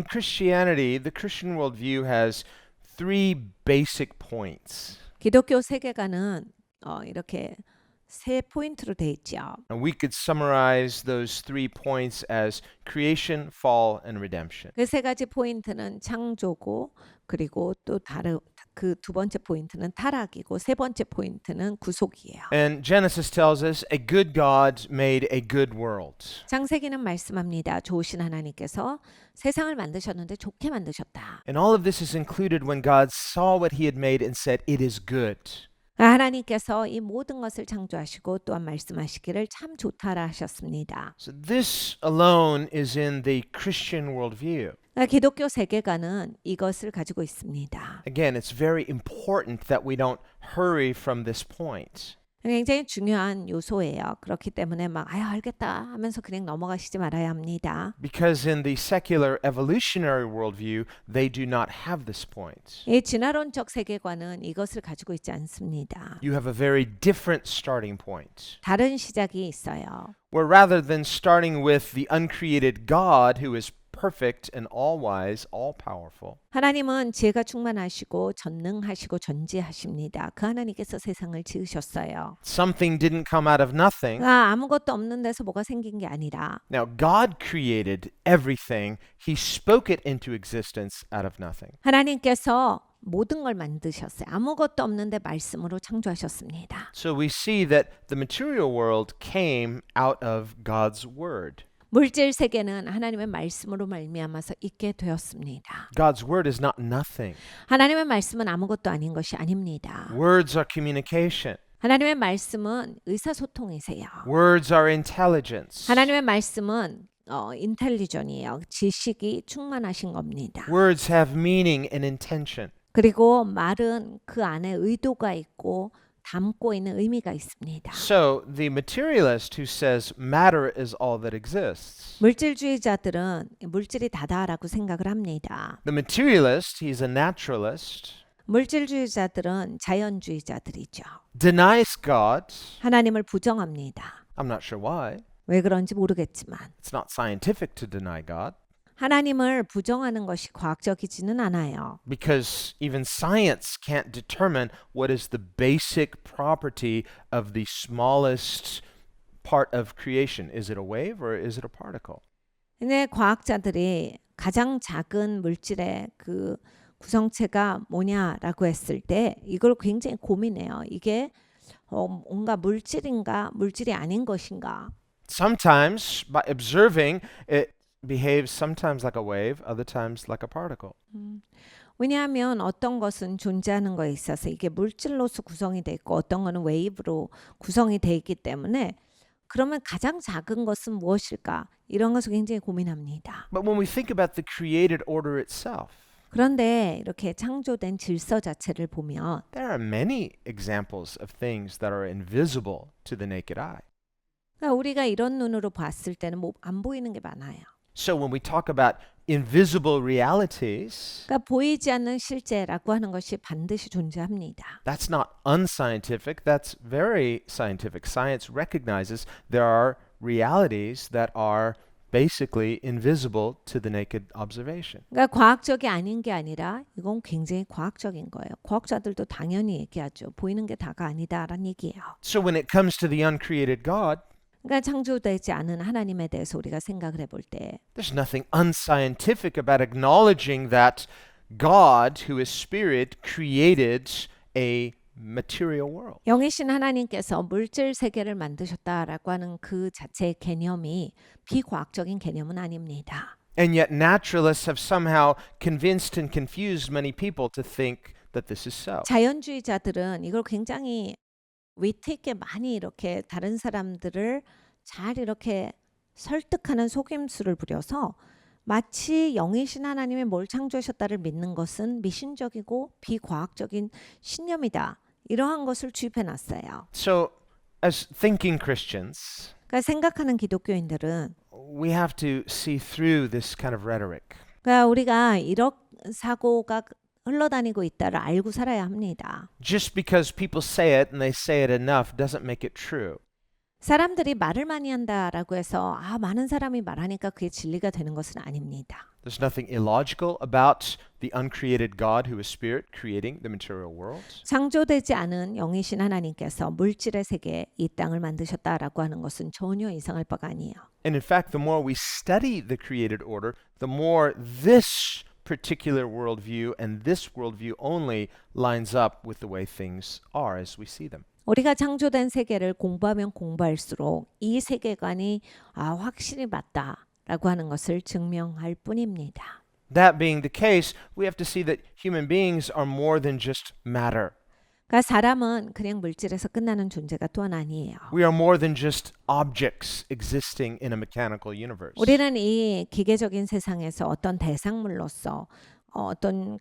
in Christianity, the Christian worldview has three basic points. 기독교 세계관은 이렇게 세 포인트로 돼 있죠. And we could summarize those 3 points as creation, fall, and redemption. 그 세 가지 포인트는 창조고 그리고 또 그 두 번째 포인트는 타락이고 세 번째 포인트는 구속이에요. And Genesis tells us a good God made a good world. 창세기는 말씀합니다. 좋으신 하나님께서 세상을 만드셨는데 좋게 만드셨다. And all of this is included when God saw what he had made and said, it is good. 하나님께서 이 모든 것을 창조하시고 또한 말씀하시기를 참 좋다라 하셨습니다. So this alone is in the Christian worldview. 기독교 세계관은 이것을 가지고 있습니다. Again, it's very important that we don't hurry from this point. 굉장히 중요한 요소예요. 그렇기 때문에 막 아유 알겠다 하면서 그냥 넘어가시지 말아야 합니다. Because in the secular evolutionary worldview, they do not have this point. 이 진화론적 세계관은 이것을 가지고 있지 않습니다. You have a very different starting point. 다른 시작이 있어요. Where rather than starting with the uncreated God who is perfect and all-wise, all-powerful, 하나님은 지혜가 충만하시고 전능하시고 전지하십니다. 그 하나님께서 세상을 지으셨어요. something didn't come out of nothing. 아무것도 없는 데서 뭐가 생긴 게 아니라 Now, God created everything. He spoke it into existence out of nothing. 하나님께서 모든 걸 만드셨어요. 아무것도 없는데 말씀으로 창조하셨습니다. So we see that the material world came out of God's word. 물질 세계는 하나님의 말씀으로 말미암아서 있게 되었습니다. God's word is not nothing. 하나님의 말씀은 아무것도 아닌 것이 아닙니다. Words are communication. 하나님의 말씀은 의사소통이세요. Words are intelligence. 하나님의 말씀은 인텔리전이에요. 지식이 충만하신 겁니다. Words have meaning and intention. 그리고 말은 그 안에 의도가 있고 담고 있는 의미가 있습니다. So the materialist who says matter is all that exists. 물질주의자들은 물질이 다다라고 생각을 합니다. The materialist, he's a naturalist, 물질주의자들은 자연주의자들이죠. denies God. 하나님을 부정합니다. I'm not sure why. 왜 그런지 모르겠지만 It's not scientific to deny God 하나님을 부정하는 것이 과학적이지는 않아요. because even science can't determine what is the basic property of the smallest part of creation. Is it a wave or is it a particle? 근데 과학자들이 가장 작은 물질의 그 구성체가 뭐냐라고 했을 때 이걸 굉장히 고민해요. 이게 뭔가 물질인가 물질이 아닌 것인가. Sometimes by observing it behaves sometimes like a wave, other times like a particle. 왜냐하면 어떤 것은 존재하는 거에 있어서 이게 물질로서 구성이 돼 있고 어떤 거는 웨이브로 구성이 돼 있기 때문에 그러면 가장 작은 것은 무엇일까? 이런 것을 굉장히 고민합니다. But when we think about the created order itself, 그런데 이렇게 창조된 질서 자체를 보면 there are many examples of things that are invisible to the naked eye. 그러니까 우리가 이런 눈으로 봤을 때는 뭐 안 보이는 게 많아요. So when we talk about invisible realities, 그러니까 보이지 않는 실제라고 하는 것이 반드시 존재합니다. that's not unscientific, that's very scientific. Science recognizes there are realities that are basically invisible to the naked observation. 그러니까 과학적이 아닌 게 아니라 이건 굉장히 과학적인 거예요. 과학자들도 당연히 얘기하죠. 보이는 게 다가 아니다라는 얘기예요. So when it comes to the uncreated God, 그러니까 창조되지 않은 하나님에 대해서 우리가 생각을 해볼 때 there's nothing unscientific about acknowledging that God, who is spirit, created a material world. 영이신 하나님께서 물질 세계를 만드셨다라고 하는 그 자체의 개념이 비과학적인 개념은 아닙니다. And yet naturalists have somehow convinced and confused many people to think that this is so. 자연주의자들은 이걸 굉장히 위트 있게 많이 이렇게 다른 사람들을 잘 이렇게 설득하는 속임수를 부려서 마치 영이신 하나님이 뭘 창조하셨다를 믿는 것은 미신적이고 비과학적인 신념이다. 이러한 것을 주입해 놨어요. So as thinking Christians, 그러니까 생각하는 기독교인들은 we have to see through this kind of rhetoric. 그러니까 우리가 이런 사고가 흘러다니고 있다를 알고 살아야 합니다. Just because people say it and they say it enough doesn't make it true. 사람들이 말을 많이 한다라고 해서 많은 사람이 말하니까 그게 진리가 되는 것은 아닙니다. There's nothing illogical about the uncreated God who is spirit creating the material world. 창조되지 않은 영이신 하나님께서 물질의 세계에 이 땅을 만드셨다라고 하는 것은 전혀 이상할 바가 아니에요. And in fact, the more we study the created order, the more this particular worldview and this worldview only lines up with the way things are as we see them. 우리가 창조된 세계를 공부하면 공부할수록 이 세계관이 확실히 맞다라고 하는 것을 증명할 뿐입니다. That being the case, we have to see that human beings are more than just matter. 그러니까 사람은 그냥 물질에서 끝나는 존재가 또한 아니에요. We are more than just objects existing in a mechanical universe. 우리는 이 기계적인 세상에서 어떤 대상물로서 어떤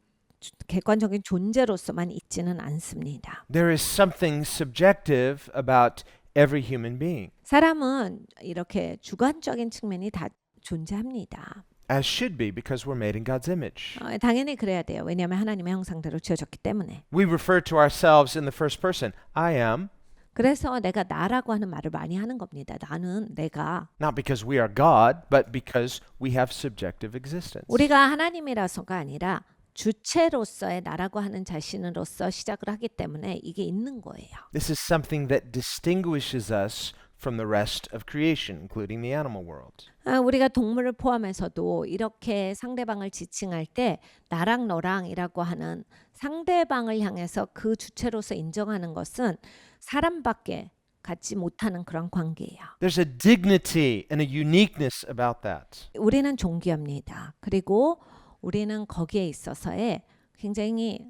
객관적인 존재로서만 있지는 않습니다. There is something subjective about every human being, 사람은 이렇게 주관적인 측면이 다 존재합니다. as should be because we're made in God's image. 당연히 그래야 돼요. 왜냐하면 하나님의 형상대로 지어졌기 때문에. We refer to ourselves in the first person. I am, 그래서 내가 나라고 하는 말을 많이 하는 겁니다. 나는 내가. not because we are God, but because we have subjective existence. 우리가 하나님이라서가 아니라 주체로서의 나라고 하는 자신으로서 시작을 하기 때문에 이게 있는 거예요. This is something that distinguishes us from the rest of creation, including the animal world. 우리가 동물을 포함해서도 이렇게 상대방을 지칭할 때 나랑 너랑이라고 하는 상대방을 향해서 그 주체로서 인정하는 것은 사람밖에 갖지 못하는 그런 관계예요. There's a dignity and a uniqueness about that. 우리는 존귀합니다. 그리고 우리는 거기에 있어서의 굉장히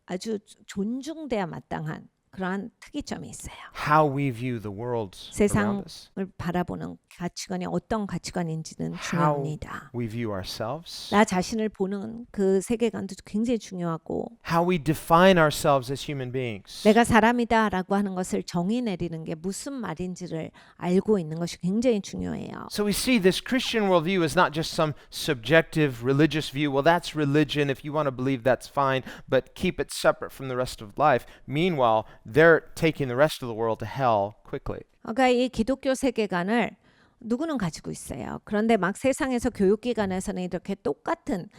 아주 존중돼야 마땅한 그러한 특이점이 있어요. How we view the world around us, 세상을 바라보는 가치관이 어떤 가치관인지는 how 중요합니다. we view ourselves, 나 자신을 보는 그 세계관도 굉장히 중요하고 how we define ourselves as human beings. 내가 사람이다라고 하는 것을 정의 내리는 게 무슨 말인지를 알고 있는 것이 굉장히 중요해요. So we see this Christian worldview is not just some subjective religious view. Well, that's religion. If you want to believe, that's fine, but keep it separate from the rest of life. Meanwhile, they're taking the rest of the world to hell quickly. 그러니까 이 기독교 세계관을 누구는 가지고 있어요. 그런데 막 세상에서 교육기관에서는 이렇게 똑같은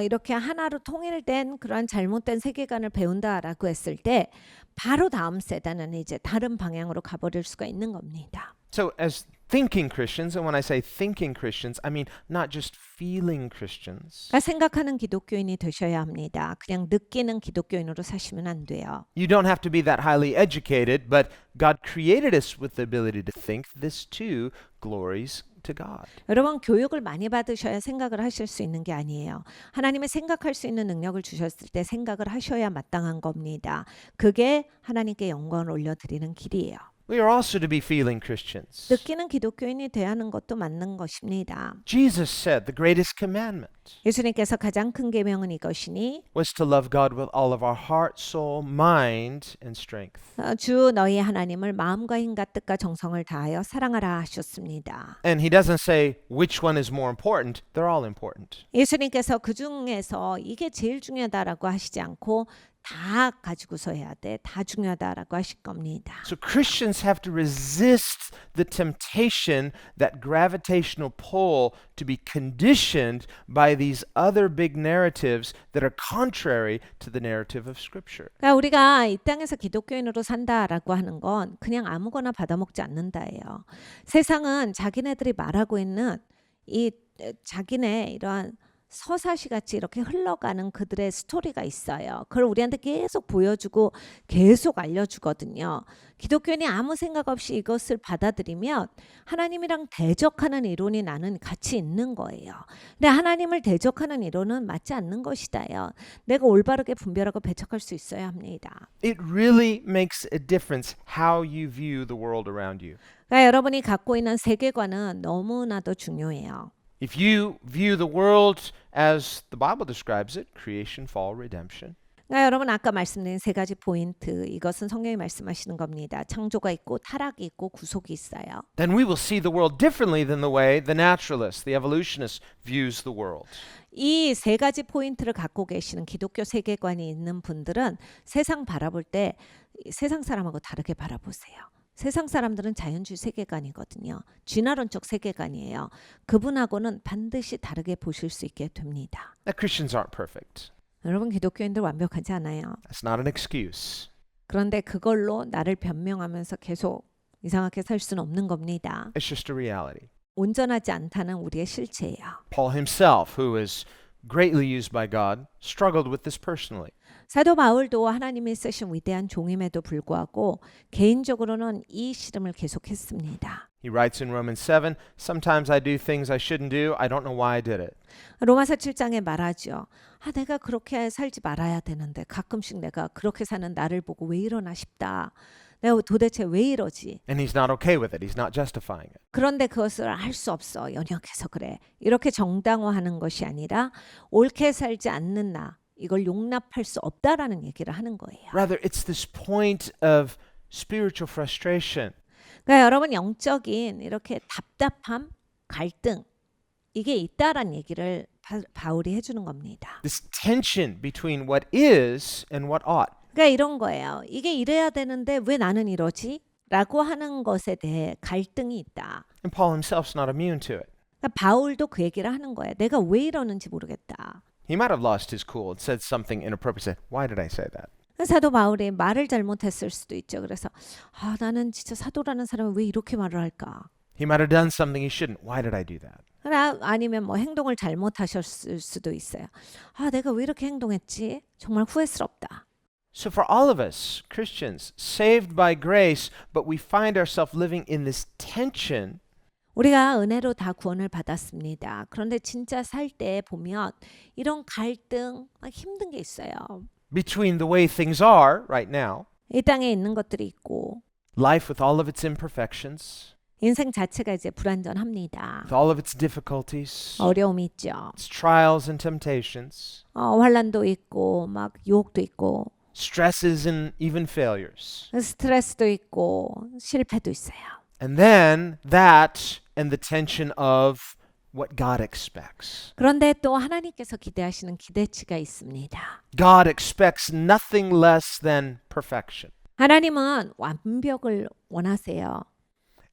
이렇게 하나로 통일된 그런 잘못된 세계관을 배운다라고 했을 때 바로 다음 세대는 이제 다른 방향으로 가버릴 수가 있는 겁니다. So as thinking Christians, and when I say thinking Christians, I mean not just feeling Christians. 그러니까 생각하는 기독교인이 되셔야 합니다. 그냥 느끼는 기독교인으로 사시면 안 돼요. You don't have to be that highly educated, but God created us with the ability to think. This too glories to God. 여러분 교육을 많이 받으셔야 생각을 하실 수 있는 게 아니에요. 하나님의 생각할 수 있는 능력을 주셨을 때 생각을 하셔야 마땅한 겁니다. 그게 하나님께 영광을 올려드리는 길이에요. We are also to be feeling Christians. 느끼는 기독교인이 돼야 하는 것도 맞는 것입니다. Jesus said the greatest commandment 예수님께서 가장 큰 계명은 이것이니 was to love God with all of our heart, soul, mind, and strength. 주 너희 하나님을 마음과 힘과 뜻과 정성을 다하여 사랑하라 하셨습니다. And he doesn't say which one is more important. They're all important. 예수님께서 그 중에서 이게 제일 중요하다라고 하시지 않고 다 가지고서 해야 돼. 다 중요하다라고 하실 겁니다. So Christians have to resist the temptation, that gravitational pull to be conditioned by these other big narratives that are contrary to the narrative of Scripture. 그러니까 우리가 이 땅에서 기독교인으로 산다라고 하는 건 그냥 아무거나 받아먹지 않는다예요. 세상은 자기네들이 말하고 있는 이 자기네 이러한 서사시 같이 이렇게 흘러가는 그들의 스토리가 있어요. 그걸 우리한테 계속 보여주고 계속 알려주거든요. 기독교인이 아무 생각 없이 이것을 받아들이면 하나님이랑 대적하는 이론이 나는 같이 있는 거예요. 근데 하나님을 대적하는 이론은 맞지 않는 것이다요. 내가 올바르게 분별하고 배척할 수 있어야 합니다. It really makes a difference how you view the world around you. 그러니까 여러분이 갖고 있는 세계관은 너무나도 중요해요. If you view the world as the Bible describes it, creation, fall, redemption, 그러니까 여러분 아까 말씀드린 세 가지 포인트 이것은 성경이 말씀하시는 겁니다. 창조가 있고 타락이 있고 구속이 있어요. then we will see the world differently than the way the naturalist, the evolutionist views the world. 이 세 가지 포인트를 갖고 계시는 기독교 세계관이 있는 분들은 세상 바라볼 때 세상 사람하고 다르게 바라보세요. 세상 사람들은 자연주의 세계관이거든요. 진화론적 세계관이에요. 그분하고는 반드시 다르게 보실 수 있게 됩니다. That Christians aren't perfect. 여러분 기독교인들 완벽하지 않아요. That's not an excuse. 그런데 그걸로 나를 변명하면서 계속 이상하게 살 수는 없는 겁니다. It's just a reality. 온전하지 않다는 우리의 실체예요. Paul himself, who was greatly used by God, struggled with this personally. 사도 바울도 하나님이 쓰신 위대한 종임에도 불구하고 개인적으로는 이 씨름을 계속했습니다. He writes in Romans 7, "Sometimes I do things I shouldn't do. I don't know why I did it." 로마서 7장에 말하죠. 내가 그렇게 살지 말아야 되는데 가끔씩 내가 그렇게 사는 나를 보고 왜 이러나 싶다. 내가 도대체 왜 이러지? And he's not okay with it. He's not justifying it. 그런데 그것을 할 수 없어. 연약해서 그래. 이렇게 정당화하는 것이 아니라 옳게 살지 않는 나. 이걸 용납할 수 없다라는 얘기를 하는 거예요. Rather, it's this point of spiritual frustration. 그러니까 여러분 영적인 이렇게 답답함, 갈등 이게 있다라는 얘기를 바울이 해주는 겁니다. This tension between what is and what ought. 그러니까 이런 거예요. 이게 이래야 되는데 왜 나는 이러지? 라고 하는 것에 대해 갈등이 있다. And Paul himself's not immune to it. 그러니까 바울도 그 얘기를 하는 거예요. 내가 왜 이러는지 모르겠다. He might have lost his cool and said something inappropriate. Said, "Why did I say that?" 사도 바울이 말을 잘못했을 수도 있죠. 그래서 나는 진짜 사도라는 사람은 왜 이렇게 말을 할까? He might have done something he shouldn't. Why did I do that? 아니면 뭐 행동을 잘못하셨을 수도 있어요. 내가 왜 이렇게 행동했지? 정말 후회스럽다. So for all of us, Christians, saved by grace, but we find ourselves living in this tension. 우리가 은혜로 다 구원을 받았습니다. 그런데 진짜 살 때 보면 이런 갈등, 힘든 게 있어요. Between the way things are right now, 이 땅에 있는 것들이 있고 life with all of its imperfections, 인생 자체가 이제 불완전합니다. with all of its difficulties, 어려움이 있죠. its trials and temptations, 환란도 있고 막 유혹도 있고 stresses and even failures. 스트레스도 있고 실패도 있어요. And then that and the tension of what God expects. 그런데 또 하나님께서 기대하시는 기대치가 있습니다. God expects nothing less than perfection. 하나님은 완벽을 원하세요.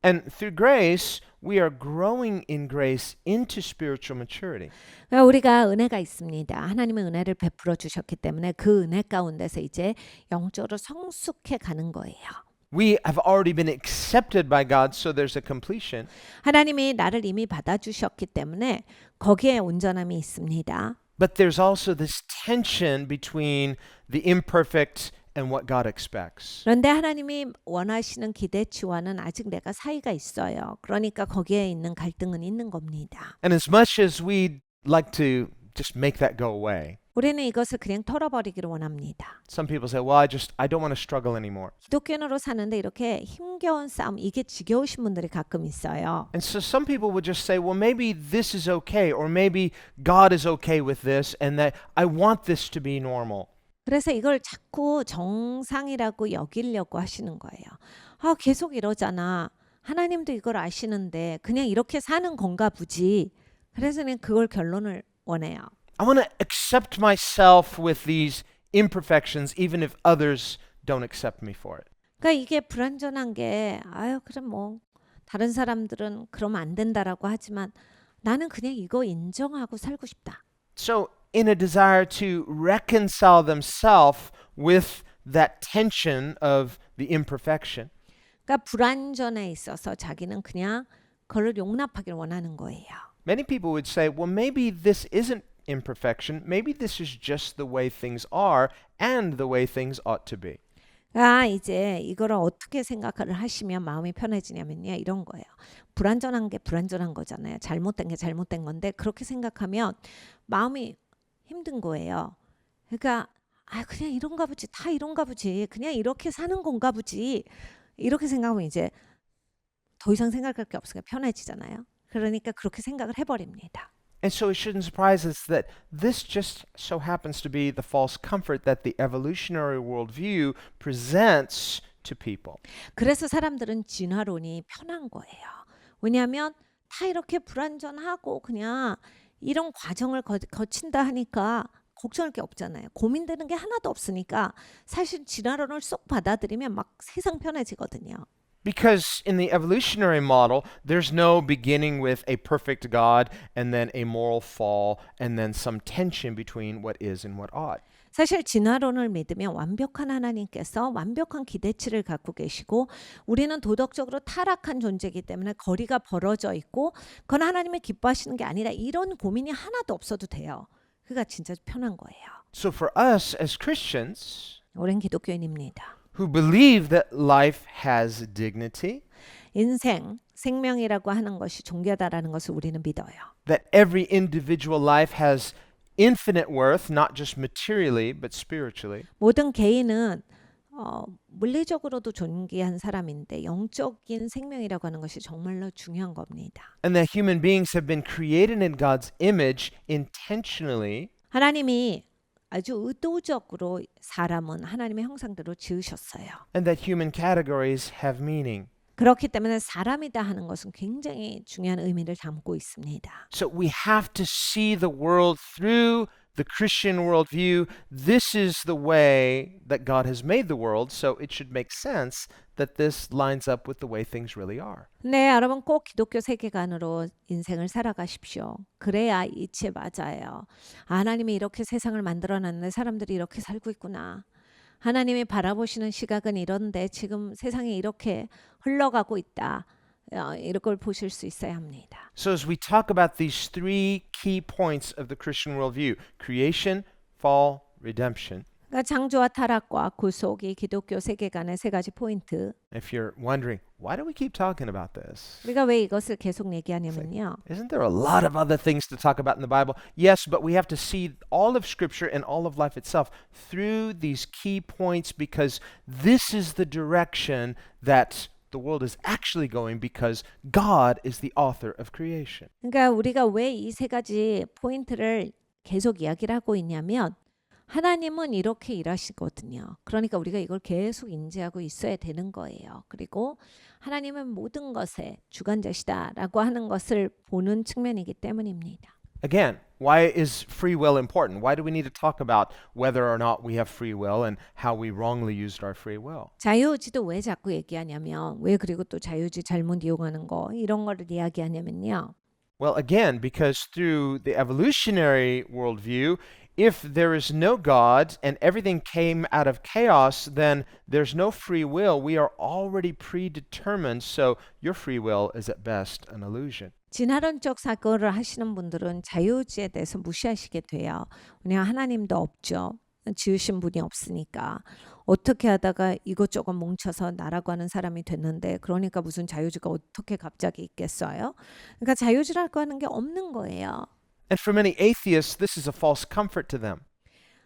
And through grace, we are growing in grace into spiritual maturity. 우리가 은혜가 있습니다. 하나님의 은혜를 베풀어 주셨기 때문에 그 은혜 가운데서 이제 영적으로 성숙해 가는 거예요. We have already been accepted by God, so there's a completion. 하나님이 나를 이미 받아주셨기 때문에 거기에 온전함이 있습니다. But there's also this tension between the imperfect and what God expects. 그런데 하나님이 원하시는 기대치와는 아직 내가 사이가 있어요. 그러니까 거기에 있는 갈등은 있는 겁니다. And as much as we'd like to just make that go away, 우리는 이것을 그냥 털어버리기를 원합니다. some people say, well, I don't want to struggle anymore. 기독교인으로 사는데 이렇게 힘겨운 싸움, 이게 지겨우신 분들이 가끔 있어요. And so some people would just say, well, maybe this is okay, or maybe God is okay with this, and that I want this to be normal. 그래서 이걸 자꾸 정상이라고 여기려고 하시는 거예요. 계속 이러잖아. 하나님도 이걸 아시는데 그냥 이렇게 사는 건가 보지. 그래서 그냥 그걸 결론을 원해요. I want to accept myself with these imperfections, even if others don't accept me for it. 그러니까 이게 불완전한 게 그럼 뭐 다른 사람들은 그러면 안 된다라고 하지만 나는 그냥 이거 인정하고 살고 싶다. So, in a desire to reconcile themselves with that tension of the imperfection, 그러니까 불완전에 있어서 자기는 그냥 그걸 용납하기를 원하는 거예요. many people would say, well, maybe this isn't imperfection. Maybe this is just the way things are and the way things ought to be. 이제 이거를 어떻게 생각을 하시면 마음이 편해지냐면요. 이런 거예요. 불완전한 게 불완전한 거잖아요. 잘못된 게 잘못된 건데 그렇게 생각하면 마음이 힘든 거예요. 그러니까 그냥 이런가 보지. 다 이런가 보지. 그냥 이렇게 사는 건가 보지. 이렇게 생각하면 이제 더 이상 생각할 게 없으니까 편해지잖아요. 그러니까 그렇게 생각을 해버립니다. And so it shouldn't surprise us that this just so happens to be the false comfort that the evolutionary worldview presents to people. 그래서 사람들은 진화론이 편한 거예요. 왜냐하면 다 이렇게 불완전하고 그냥 이런 과정을 거친다 하니까 걱정할 게 없잖아요. 고민되는 게 하나도 없으니까 사실 진화론을 쏙 받아들이면 막 세상 편해지거든요. Because in the evolutionary model, there's no beginning with a perfect God and then a moral fall and then some tension between what is and what ought. 사실 진화론을 믿으면 완벽한 하나님께서 완벽한 기대치를 갖고 계시고 우리는 도덕적으로 타락한 존재이기 때문에 거리가 벌어져 있고 그건 하나님이 기뻐하시는 게 아니라 이런 고민이 하나도 없어도 돼요. 그가 진짜 편한 거예요. So for us as Christians 오랜 기독교인입니다. who believe that life has dignity, 인생, 생명이라고 하는 것이 존귀하다라는 것을 우리는 믿어요. that every individual life has infinite worth, not just materially, but spiritually. 모든 개인은 물리적으로도 존귀한 사람인데 영적인 생명이라고 하는 것이 정말로 중요한 겁니다. And that human beings have been created in God's image intentionally, 하나님이 아주 의도적으로 사람은 하나님의 형상대로 지으셨어요. and that human categories have meaning. 그렇기 때문에 사람이다 하는 것은 굉장히 중요한 의미를 담고 있습니다. So we have to see the world through the Christian worldview. This is the way that God has made the world, so it should make sense that this lines up with the way things really are. 네, 여러분 꼭 기독교 세계관으로 인생을 살아가십시오. 그래야 이치에 맞아요. 하나님이 이렇게 세상을 만들어놨는데 사람들이 이렇게 살고 있구나. 하나님이 바라보시는 시각은 이런데 지금 세상이 이렇게 흘러가고 있다. 이런 걸 보실 수 있어야 합니다. So as we talk about these three key points of the Christian worldview, creation, fall, redemption, 그러니까 창조와 타락과 구속이 기독교 세계관의 세 가지 포인트. if you're wondering, why do we keep talking about this? 우리가 왜 이것을 계속 얘기하냐면요. Isn't there a lot of other things to talk about in the Bible? Yes, but we have to see all of Scripture and all of life itself through these key points because this is the direction that the world is actually going because God is the author of creation. 그러니까 우리가 왜 이 세 가지 포인트를 계속 이야기를 하고 있냐면 하나님은 이렇게 일하시거든요. 그러니까 우리가 이걸 계속 인지하고 있어야 되는 거예요. 그리고 하나님은 모든 것의 주관자시다라고 하는 것을 보는 측면이기 때문입니다. Again, why is free will important? Why do we need to talk about whether or not we have free will and how we wrongly used our free will? 자유의지도 왜 자꾸 얘기하냐면 왜 그리고 또 자유의지 잘못 이용하는 거 이런 거를 이야기하냐면요. Well, again, because through the evolutionary worldview, if there is no God and everything came out of chaos, then there's no free will. We are already predetermined, so your free will is at best an illusion. 진화론적 사고를 하시는 분들은 자유의지에 대해서 무시하시게 돼요. 왜냐하면 하나님도 없죠. 지으신 분이 없으니까. 어떻게 하다가 이것저것 뭉쳐서 나라고 하는 사람이 됐는데 그러니까 무슨 자유의지가 어떻게 갑자기 있겠어요? 그러니까 자유의지라고 하는 게 없는 거예요. And for many atheists, this is a false comfort to them.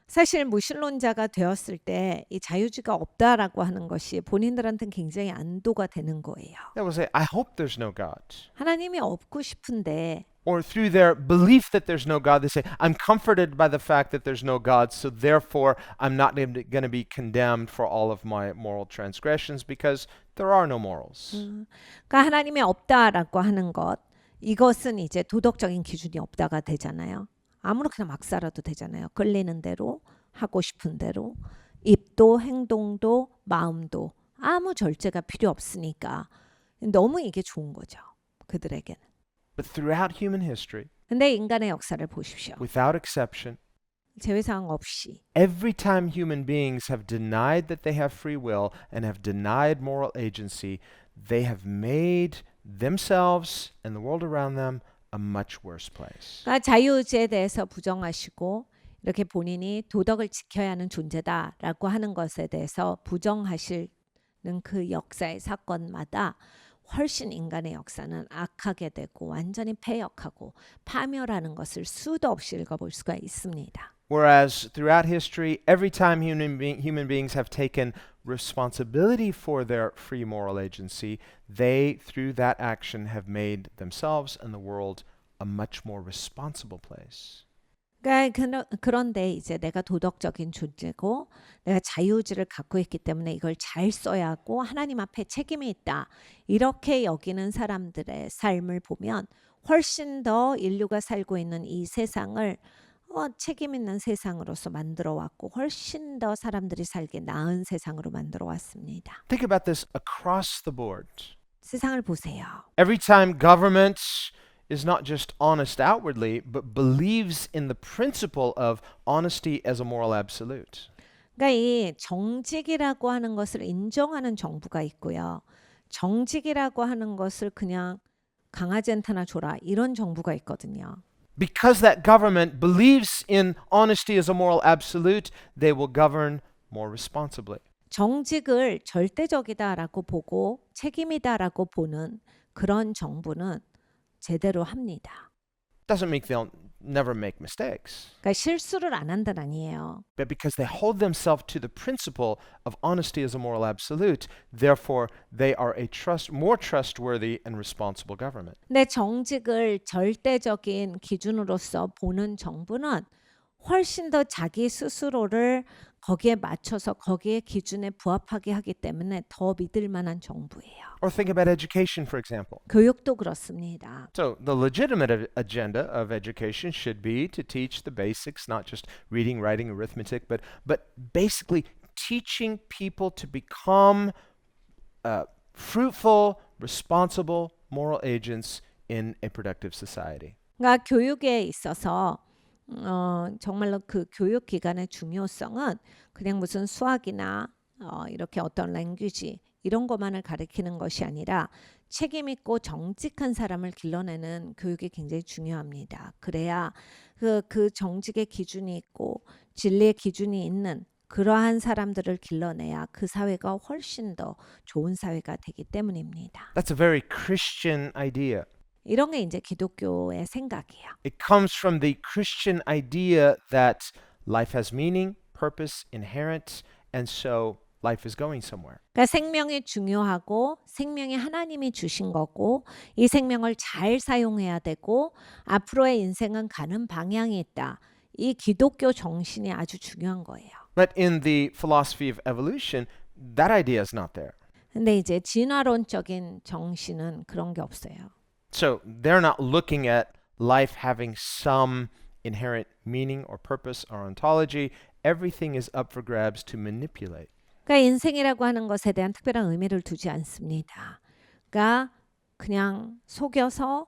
사실 무신론자가 되었을 때 이 자유의지가 없다라고 하는 것이 본인들한테는 굉장히 안도가 되는 거예요. They will say, I hope there's no God. 하나님이 없고 싶은데 Or through their belief that there's no God, they say, I'm comforted by the fact that there's no God, so therefore I'm not going to be condemned for all of my moral transgressions because there are no morals. 그러니까 하나님이 없다라고 하는 것 이것은 이제 도덕적인 기준이 없다가 되잖아요. 아무렇게나 막 살아도 되잖아요. 끌리는 대로 하고 싶은 대로 입도 행동도 마음도 아무 절제가 필요 없으니까 너무 이게 좋은 거죠. 그들에게는. But throughout human history, 근데 인간의 역사를 보십시오. without exception, 제외사항 없이 every time human beings have denied that they have free will and have denied moral agency, they have made themselves and the world around them a much worse place. 그러니까 자유의지에 대해서 부정하시고 이렇게 본인이 도덕을 지켜야 하는 존재다라고 하는 것에 대해서 부정하시는 그 역사의 사건마다 훨씬 인간의 역사는 악하게 되고 완전히 패역하고 파멸하는 것을 수도 없이 읽어볼 수가 있습니다. Whereas throughout history, every time human beings have taken responsibility for their free moral agency, they, through that action, have made themselves and the world a much more responsible place. 그러니까 그런데 이제 내가 도덕적인 존재고 내가 자유의지를 갖고 있기 때문에 이걸 잘 써야 하고 하나님 앞에 책임이 있다. 이렇게 여기는 사람들의 삶을 보면 훨씬 더 인류가 살고 있는 이 세상을 책임 있는 세상으로서 만들어 왔고 훨씬 더 사람들이 살기 나은 세상으로 만들어 왔습니다. Think about this across the board. 세상을 보세요. Every time government is not just honest outwardly, but believes in the principle of honesty as a moral absolute. 그러니까 이 정직이라고 하는 것을 인정하는 정부가 있고요. 정직이라고 하는 것을 그냥 강아지한테 하나 줘라 이런 정부가 있거든요. Because that government believes in honesty as a moral absolute, they will govern more responsibly. 정직을 절대적이다라고 보고 책임이다라고 보는 그런 정부는 제대로 합니다. Doesn't mean they'll never make mistakes, 그러니까 실수를 안 한다는 아니에요. but because they hold themselves to the principle of honesty as a moral absolute, therefore they are a more trustworthy and responsible government. 근데 정직을 절대적인 기준으로서 보는 정부는 훨씬 더 자기 스스로를 거기에 맞춰서 거기에 기준에 부합하게 하기 때문에 더 믿을 만한 정부예요. Or think about education, for example. 교육도 그렇습니다. So the legitimate agenda of education should be to teach the basics, not just reading, writing, arithmetic, but basically teaching people to become fruitful, responsible, moral agents in a productive society. 그러니까 교육에 있어서 정말로 그 교육 기관의 중요성은 그냥 무슨 수학이나 이렇게 어떤 랭귀지 이런 것만을 가르치는 것이 아니라 책임 있고 정직한 사람을 길러내는 교육이 굉장히 중요합니다. 그래야 그 정직의 기준이 있고 진리의 기준이 있는 그러한 사람들을 길러내야 그 사회가 훨씬 더 좋은 사회가 되기 때문입니다. That's a very Christian idea. 이런 게 이제 기독교의 생각이에요. It comes from the Christian idea that life has meaning, purpose, inherent, and so life is going somewhere. 그러니까 생명이 중요하고 생명이 하나님이 주신 거고 이 생명을 잘 사용해야 되고 앞으로의 인생은 가는 방향이 있다. 이 기독교 정신이 아주 중요한 거예요. But in the philosophy of evolution, that idea is not there. 근데 이제 진화론적인 정신은 그런 게 없어요. So they're not looking at life having some inherent meaning or purpose or ontology. Everything is up for grabs to manipulate. 그러니까 인생이라고 하는 것에 대한 특별한 의미를 두지 않습니다. 그러니까 그냥 속여서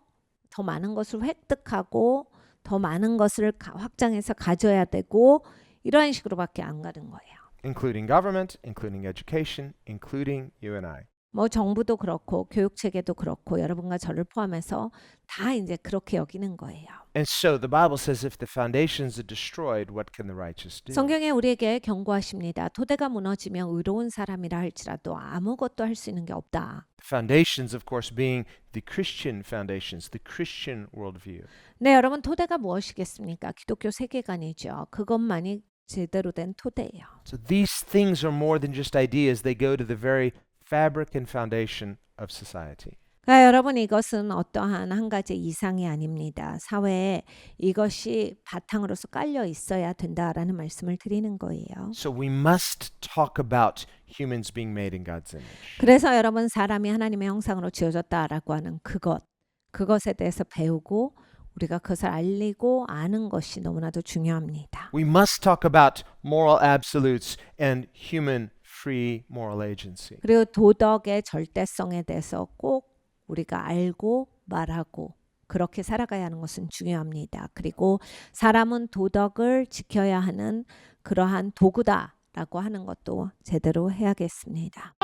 더 많은 것을 획득하고 더 많은 것을 확장해서 가져야 되고 이런 식으로밖에 안 가는 거예요. Including government, including education, including you and I. 뭐 정부도 그렇고 교육 체계도 그렇고 여러분과 저를 포함해서 다 이제 그렇게 여기는 거예요. And so the Bible says if the foundations are destroyed, what can the righteous do? 성경에 우리에게 경고하십니다. 토대가 무너지면 의로운 사람이라 할지라도 아무것도 할 수 있는 게 없다. The foundations, of course, being the Christian foundations, the Christian worldview. 네, 여러분 토대가 무엇이겠습니까? 기독교 세계관이죠. 그것만이 제대로 된 토대예요. So these things are more than just ideas. They go to the very fabric and foundation of society. 그러니까 여러분 이것은 어떠한 한 가지 이상이 아닙니다. 사회에 이것이 바탕으로서 깔려 있어야 된다라는 말씀을 드리는 거예요. So we must talk about humans being made in God's image. 그래서 여러분 사람이 하나님의 형상으로 지어졌다라고 하는 그것에 대해서 배우고 우리가 그것을 알리고 아는 것이 너무나도 중요합니다. We must talk about moral absolutes and human free moral agency. 그리고 도덕의 절대성에 대해서 꼭 우리가 알고 말하고 그렇게 살아가야 하는 것은 중요합니다. 그리고 사람은 도덕을 지켜야 하는 그러한 도구다라고 하는 것도 제대로 해야겠습니다.